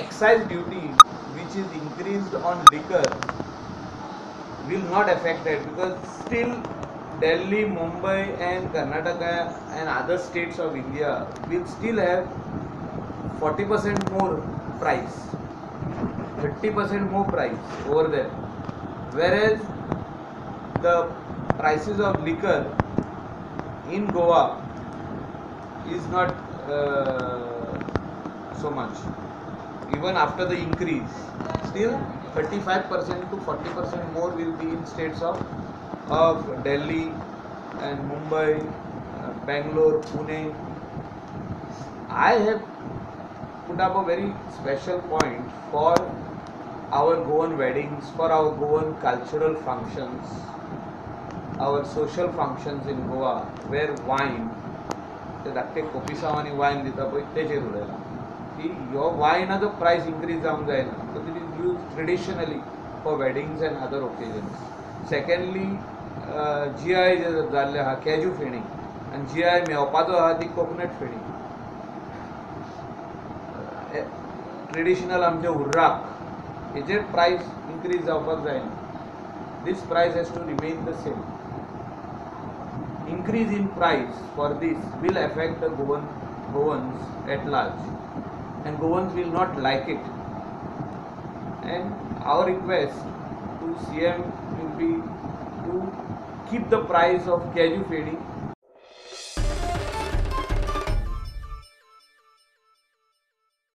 excise duty which is increased on liquor will not affect it, because still Delhi, Mumbai and Karnataka and other states of India will still have 40% more price, 30% more price over there, whereas the prices of liquor in Goa is not so much. Even after the increase, still 35% to 40% more will be in states of Delhi and Mumbai, Bangalore, Pune. I have put up a very special point for our Goan weddings, for our Goan cultural functions, our social functions in Goa, where wine, ते धाकटे कोपिसांवांनी वायन दिता पळय तेचेर उलयलां की ह्यो वायनाचो प्रायस increase जावंक जायना, because it is use traditionally for weddings and other occasions. Secondly, GI जे जाल्ले आहा कॅज्यू फेणी, आनी GI मेळपाचो आहा ती कोकोनट फेणी. ट्रेडिशनल आमचे उर्राक हेचेर प्रायस इन्क्रीज जावपाक जायना. These prices has to remain the same. Increase in price for this will affect the Goans at large, and Goans will not like it. And our request to CM will be to keep the price of Kaju Fedi